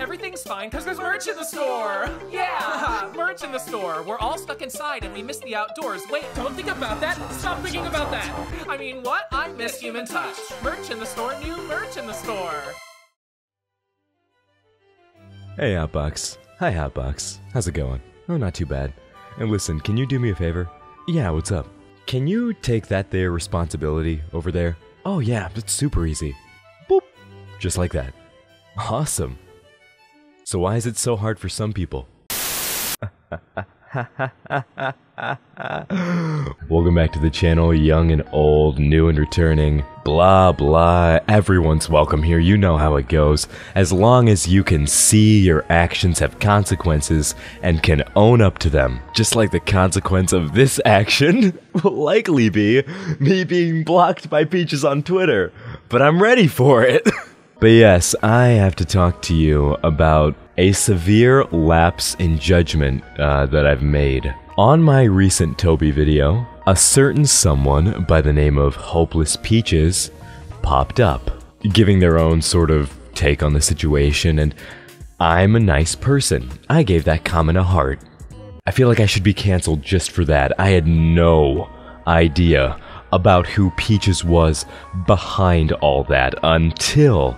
everything's fine because there's merch in the store. Yeah, merch in the store. We're all stuck inside and we miss the outdoors. Wait, don't think about that. Stop thinking about that. I mean, what? I miss human touch. Merch in the store, new merch in the store. Hey, Hotbox. Hi, Hotbox. How's it going? Oh, not too bad. And listen, can you do me a favor? Yeah, what's up? Can you take that there responsibility over there? Oh yeah, that's super easy. Boop. Just like that. Awesome. So why is it so hard for some people? Welcome back to the channel, young and old, new and returning, blah blah, everyone's welcome here, you know how it goes. As long as you can see your actions have consequences and can own up to them. Just like the consequence of this action will likely be me being blocked by Peaches on Twitter. But I'm ready for it. But yes, I have to talk to you about a severe lapse in judgment that I've made. On my recent Toby video, a certain someone by the name of Hopeless Peaches popped up, giving their own sort of take on the situation, and I'm a nice person. I gave that comment a heart. I feel like I should be canceled just for that. I had no idea about who Peaches was behind all that until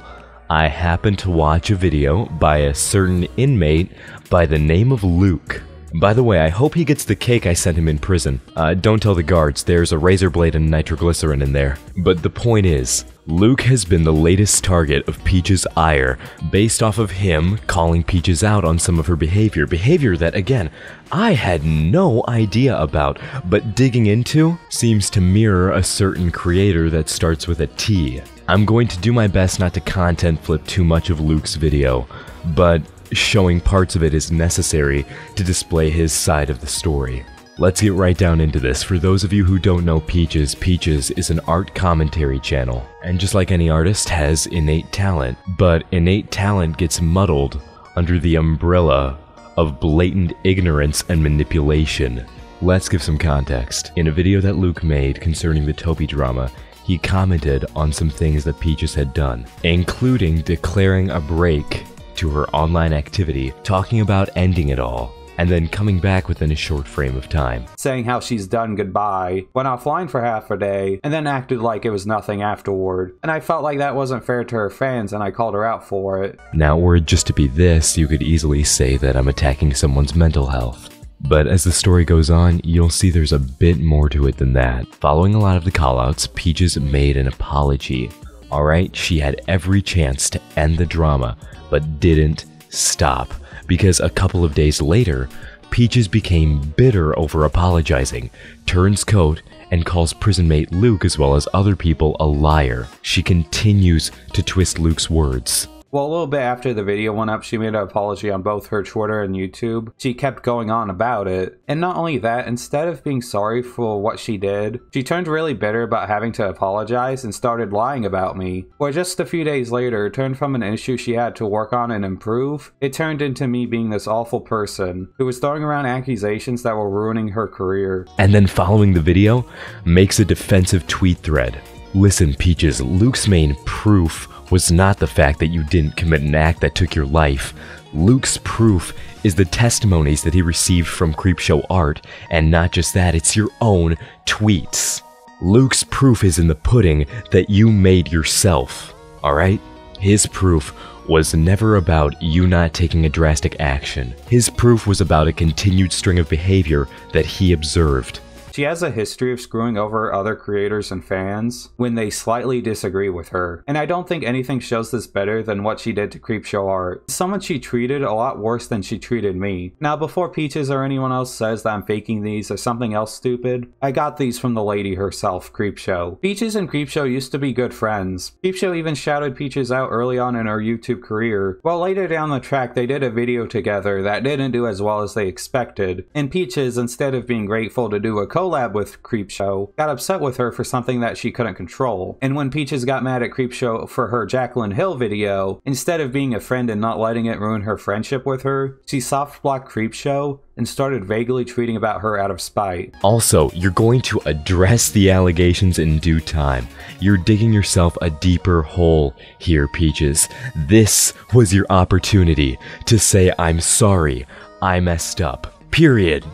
I happened to watch a video by a certain inmate by the name of Luke. By the way, I hope he gets the cake I sent him in prison. Don't tell the guards, there's a razor blade and nitroglycerin in there. But the point is, Luke has been the latest target of Peaches' ire, based off of him calling Peaches out on some of her behavior. Behavior that, again, I had no idea about, but digging into seems to mirror a certain creator that starts with a T. I'm going to do my best not to content flip too much of Luke's video, but showing parts of it is necessary to display his side of the story. Let's get right down into this. For those of you who don't know Peaches, Peaches is an art commentary channel, and just like any artist has innate talent, but innate talent gets muddled under the umbrella of blatant ignorance and manipulation. Let's give some context. In a video that Luke made concerning the Toby drama, he commented on some things that Peaches had done, including declaring a break to her online activity, talking about ending it all, and then coming back within a short frame of time. Saying how she's done goodbye, went offline for half a day, and then acted like it was nothing afterward. And I felt like that wasn't fair to her fans, and I called her out for it. Now, were it just to be this, you could easily say that I'm attacking someone's mental health. But as the story goes on, you'll see there's a bit more to it than that. Following a lot of the callouts, Peaches made an apology. Alright, she had every chance to end the drama, but didn't stop, because a couple of days later, Peaches became bitter over apologizing, turns coat, and calls prison mate Luke as well as other people a liar. She continues to twist Luke's words. Well, a little bit after the video went up, she made an apology on both her Twitter and YouTube. She kept going on about it. And not only that, instead of being sorry for what she did, she turned really bitter about having to apologize and started lying about me. Where just a few days later, it turned from an issue she had to work on and improve, it turned into me being this awful person who was throwing around accusations that were ruining her career. And then following the video, makes a defensive tweet thread. Listen, Peaches, Luke's main proof was not the fact that you didn't commit an act that took your life. Luke's proof is the testimonies that he received from Creepshow Art, and not just that, it's your own tweets. Luke's proof is in the pudding that you made yourself, alright? His proof was never about you not taking a drastic action. His proof was about a continued string of behavior that he observed. She has a history of screwing over other creators and fans when they slightly disagree with her, and I don't think anything shows this better than what she did to Creepshow Art. Someone she treated a lot worse than she treated me. Now, before Peaches or anyone else says that I'm faking these or something else stupid, I got these from the lady herself, Creepshow. Peaches and Creepshow used to be good friends. Creepshow even shouted Peaches out early on in her YouTube career, while later down the track they did a video together that didn't do as well as they expected, and Peaches, instead of being grateful to do a collab with Creepshow, got upset with her for something that she couldn't control. And when Peaches got mad at Creepshow for her Jaclyn Hill video, instead of being a friend and not letting it ruin her friendship with her, she soft-blocked Creepshow and started vaguely tweeting about her out of spite. Also, you're going to address the allegations in due time. You're digging yourself a deeper hole here, Peaches. This was your opportunity to say, I'm sorry, I messed up. Period.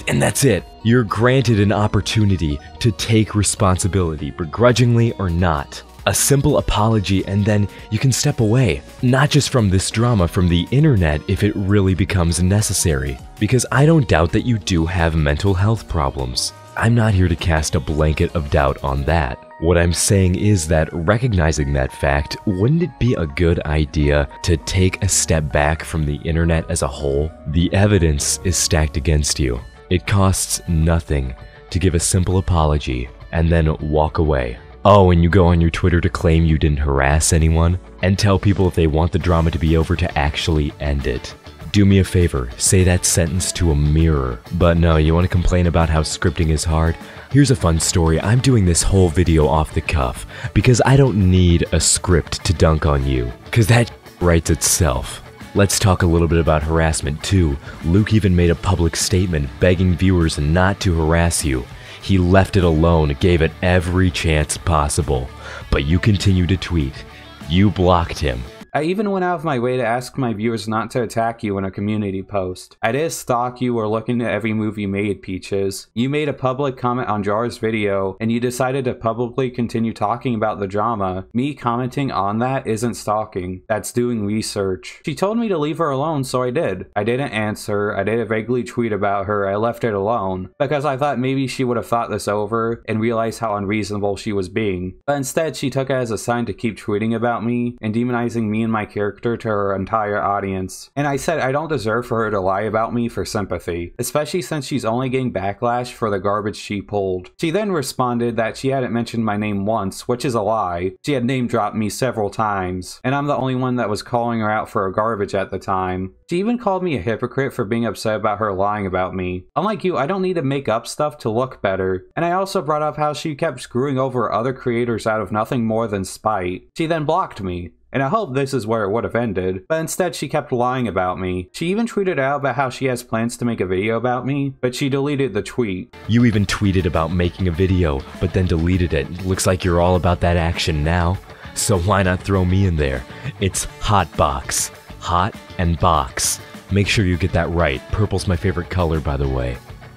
And that's it. You're granted an opportunity to take responsibility, begrudgingly or not. A simple apology, and then you can step away. Not just from this drama, from the internet if it really becomes necessary. Because I don't doubt that you do have mental health problems. I'm not here to cast a blanket of doubt on that. What I'm saying is that recognizing that fact, wouldn't it be a good idea to take a step back from the internet as a whole? The evidence is stacked against you. It costs nothing to give a simple apology and then walk away. Oh, and you go on your Twitter to claim you didn't harass anyone and tell people if they want the drama to be over to actually end it. Do me a favor, say that sentence to a mirror. But no, you want to complain about how scripting is hard? Here's a fun story. I'm doing this whole video off the cuff because I don't need a script to dunk on you, because that writes itself. Let's talk a little bit about harassment too. Luke even made a public statement begging viewers not to harass you. He left it alone, gave it every chance possible. But you continue to tweet. You blocked him. I even went out of my way to ask my viewers not to attack you in a community post. I did stalk you or look into every move you made, Peaches. You made a public comment on Jar's video, and you decided to publicly continue talking about the drama. Me commenting on that isn't stalking. That's doing research. She told me to leave her alone, so I did. I didn't answer. I didn't vaguely tweet about her. I left it alone. Because I thought maybe she would have thought this over and realized how unreasonable she was being. But instead, she took it as a sign to keep tweeting about me and demonizing me and my character to her entire audience. And I said I don't deserve for her to lie about me for sympathy, especially since she's only getting backlash for the garbage she pulled. She then responded that she hadn't mentioned my name once, which is a lie. She had name dropped me several times, and I'm the only one that was calling her out for her garbage at the time. She even called me a hypocrite for being upset about her lying about me. Unlike you, I don't need to make up stuff to look better. And I also brought up how she kept screwing over other creators out of nothing more than spite. She then blocked me. And I hope this is where it would have ended, but instead she kept lying about me. She even tweeted out about how she has plans to make a video about me, but she deleted the tweet. You even tweeted about making a video, but then deleted it. Looks like you're all about that action now. So why not throw me in there? It's Hotbox. Hot and box. Make sure you get that right. Purple's my favorite color, by the way.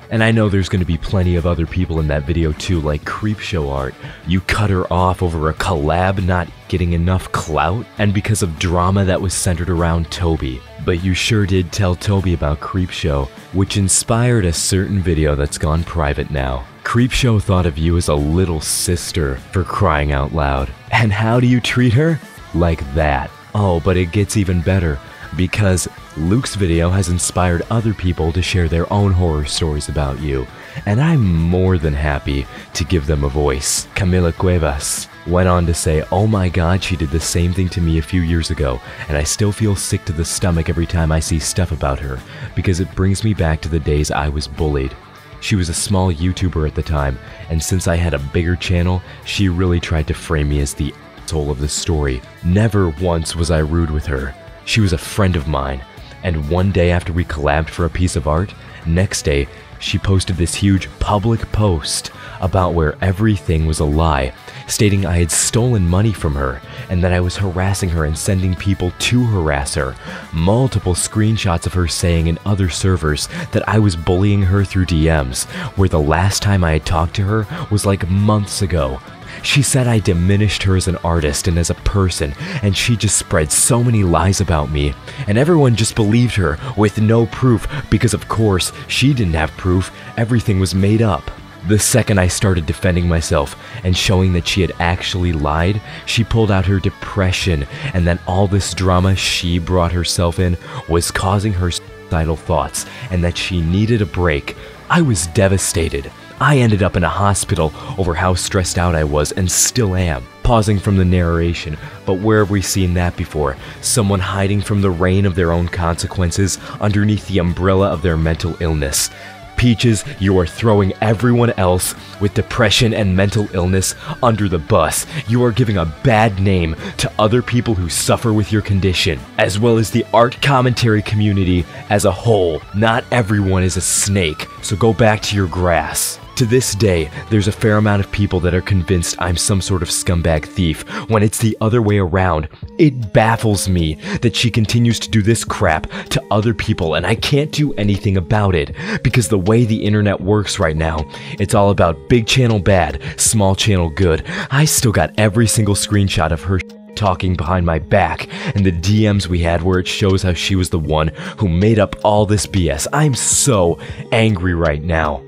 And I know there's going to be plenty of other people in that video too, like Creepshow Art. You cut her off over a collab not getting enough clout, and because of drama that was centered around Toby. But you sure did tell Toby about Creepshow, which inspired a certain video that's gone private now. Creepshow thought of you as a little sister, for crying out loud. And how do you treat her? Like that. Oh, but it gets even better, because Luke's video has inspired other people to share their own horror stories about you, and I'm more than happy to give them a voice. Camila Cuevas went on to say, "Oh my god, she did the same thing to me a few years ago, and I still feel sick to the stomach every time I see stuff about her, because it brings me back to the days I was bullied." She was a small YouTuber at the time, and since I had a bigger channel, she really tried to frame me as the asshole of the story. Never once was I rude with her. She was a friend of mine, and one day after we collabed for a piece of art, next day she posted this huge public post about where everything was a lie, stating I had stolen money from her and that I was harassing her and sending people to harass her. Multiple screenshots of her saying in other servers that I was bullying her through DMs, where the last time I had talked to her was like months ago. She said I diminished her as an artist and as a person, and she just spread so many lies about me, and everyone just believed her with no proof, because of course she didn't have proof. Everything was made up. The second I started defending myself and showing that she had actually lied, she pulled out her depression, and that all this drama she brought herself in was causing her suicidal thoughts, and that she needed a break. I was devastated. I ended up in a hospital over how stressed out I was, and still am. Pausing from the narration, but where have we seen that before? Someone hiding from the rain of their own consequences underneath the umbrella of their mental illness. Peaches, you are throwing everyone else with depression and mental illness under the bus. You are giving a bad name to other people who suffer with your condition, as well as the art commentary community as a whole. Not everyone is a snake, so go back to your grass. To this day, there's a fair amount of people that are convinced I'm some sort of scumbag thief, when it's the other way around. It baffles me that she continues to do this crap to other people, and I can't do anything about it, because the way the internet works right now, it's all about big channel bad, small channel good. I still got every single screenshot of her talking behind my back, and the DMs we had where it shows how she was the one who made up all this BS. I'm so angry right now.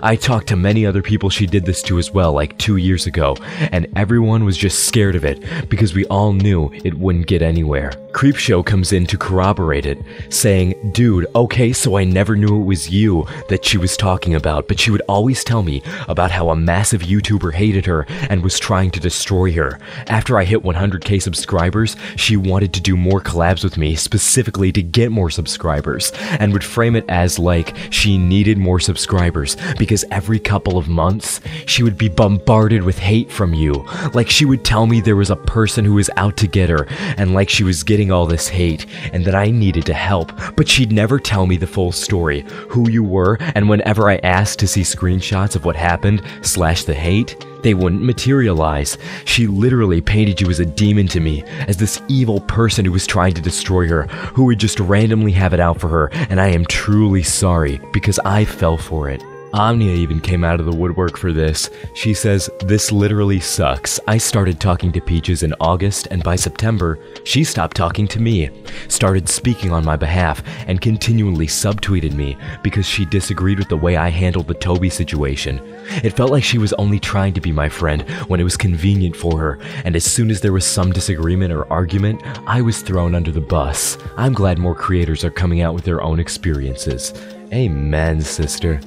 I talked to many other people she did this to as well, like 2 years ago, and everyone was just scared of it because we all knew it wouldn't get anywhere. Creepshow comes in to corroborate it, saying, "Dude, okay, so I never knew it was you that she was talking about, but she would always tell me about how a massive YouTuber hated her and was trying to destroy her. After I hit 100k subscribers, she wanted to do more collabs with me, specifically to get more subscribers, and would frame it as like she needed more subscribers because every couple of months, she would be bombarded with hate from you. Like she would tell me there was a person who was out to get her, and like she was getting all this hate, and that I needed to help, but she'd never tell me the full story, who you were, and whenever I asked to see screenshots of what happened / the hate, they wouldn't materialize. She literally painted you as a demon to me, as this evil person who was trying to destroy her, who would just randomly have it out for her, and I am truly sorry, because I fell for it." Omnia even came out of the woodwork for this. She says, "This literally sucks. I started talking to Peaches in August, and by September, she stopped talking to me, started speaking on my behalf, and continually subtweeted me because she disagreed with the way I handled the Toby situation. It felt like she was only trying to be my friend when it was convenient for her, and as soon as there was some disagreement or argument, I was thrown under the bus. I'm glad more creators are coming out with their own experiences." Amen, sister.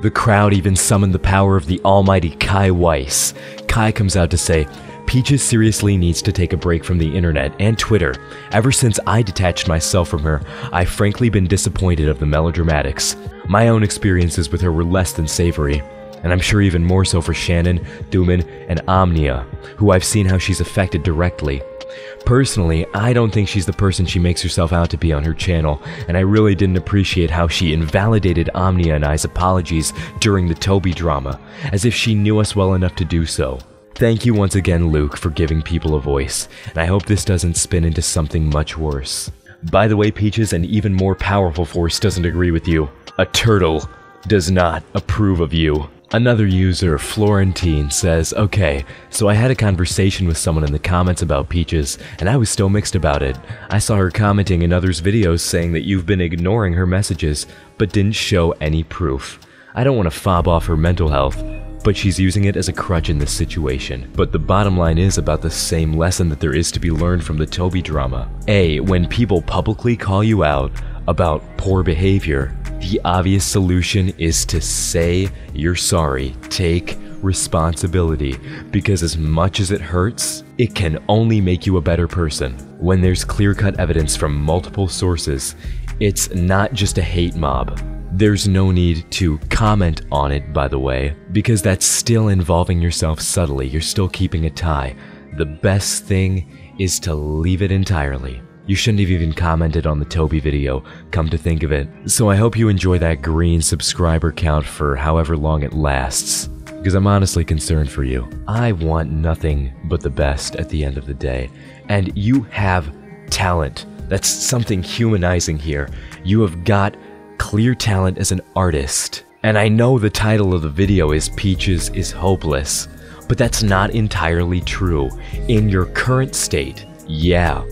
The crowd even summoned the power of the almighty Kai Weiss. Kai comes out to say, "Peaches seriously needs to take a break from the internet and Twitter. Ever since I detached myself from her, I've frankly been disappointed of the melodramatics. My own experiences with her were less than savory, and I'm sure even more so for Shannon, Duman, and Omnia, who I've seen how she's affected directly. Personally, I don't think she's the person she makes herself out to be on her channel, and I really didn't appreciate how she invalidated Omnia and I's apologies during the Toby drama, as if she knew us well enough to do so. Thank you once again, Luke, for giving people a voice, and I hope this doesn't spin into something much worse. By the way, Peaches, an even more powerful force doesn't agree with you. A turtle does not approve of you." Another user, Florentine, says, "Okay, so I had a conversation with someone in the comments about Peaches, and I was still mixed about it. I saw her commenting in others' videos saying that you've been ignoring her messages, but didn't show any proof. I don't want to fob off her mental health, but she's using it as a crutch in this situation. But the bottom line is about the same lesson that there is to be learned from the Toby drama. A, when people publicly call you out about poor behavior, the obvious solution is to say you're sorry, take responsibility, because as much as it hurts, it can only make you a better person. When there's clear-cut evidence from multiple sources, it's not just a hate mob. There's no need to comment on it, by the way, because that's still involving yourself subtly. You're still keeping a tie. The best thing is to leave it entirely. You shouldn't have even commented on the Toby video, come to think of it. So I hope you enjoy that green subscriber count for however long it lasts, because I'm honestly concerned for you. I want nothing but the best at the end of the day. And you have talent. That's something humanizing here. You have got clear talent as an artist. And I know the title of the video is Peaches is Hopeless, but that's not entirely true. In your current state, yeah.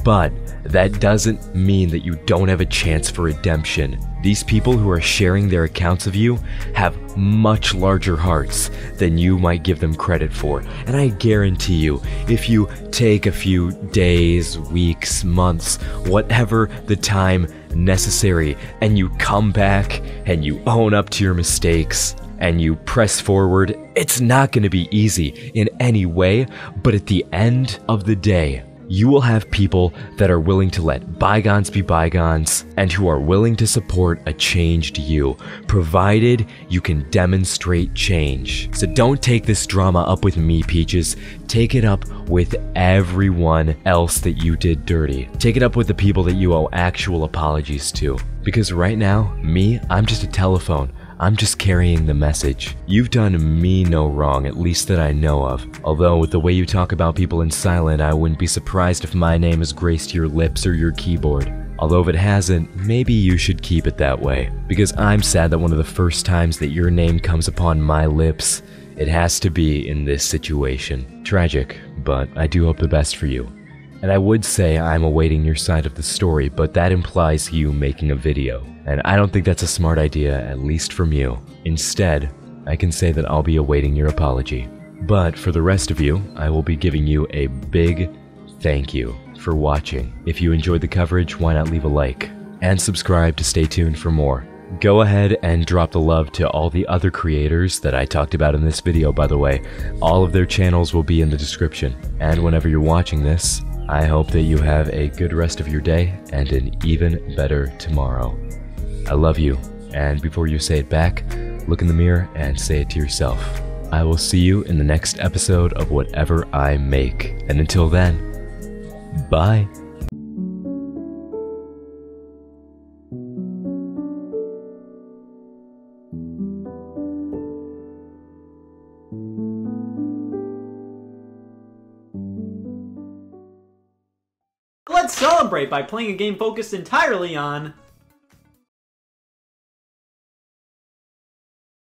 But that doesn't mean that you don't have a chance for redemption. These people who are sharing their accounts of you have much larger hearts than you might give them credit for. And I guarantee you, if you take a few days, weeks, months, whatever the time necessary, and you come back and you own up to your mistakes and you press forward, it's not going to be easy in any way, but at the end of the day, You will have people that are willing to let bygones be bygones and who are willing to support a changed you, provided you can demonstrate change. So don't take this drama up with me, Peaches. Take it up with everyone else that you did dirty. Take it up with the people that you owe actual apologies to. Because right now, me, I'm just a telephone. I'm just carrying the message. You've done me no wrong, at least that I know of. Although with the way you talk about people in silent, I wouldn't be surprised if my name has graced your lips or your keyboard. Although if it hasn't, maybe you should keep it that way. Because I'm sad that one of the first times that your name comes upon my lips, it has to be in this situation. Tragic, but I do hope the best for you. And I would say I'm awaiting your side of the story, but that implies you making a video. And I don't think that's a smart idea, at least from you. Instead, I can say that I'll be awaiting your apology. But for the rest of you, I will be giving you a big thank you for watching. If you enjoyed the coverage, why not leave a like? And subscribe to stay tuned for more. Go ahead and drop the love to all the other creators that I talked about in this video, by the way. All of their channels will be in the description. And whenever you're watching this, I hope that you have a good rest of your day and an even better tomorrow. I love you, and before you say it back, look in the mirror and say it to yourself. I will see you in the next episode of whatever I make. And until then, bye. Let's celebrate by playing a game focused entirely on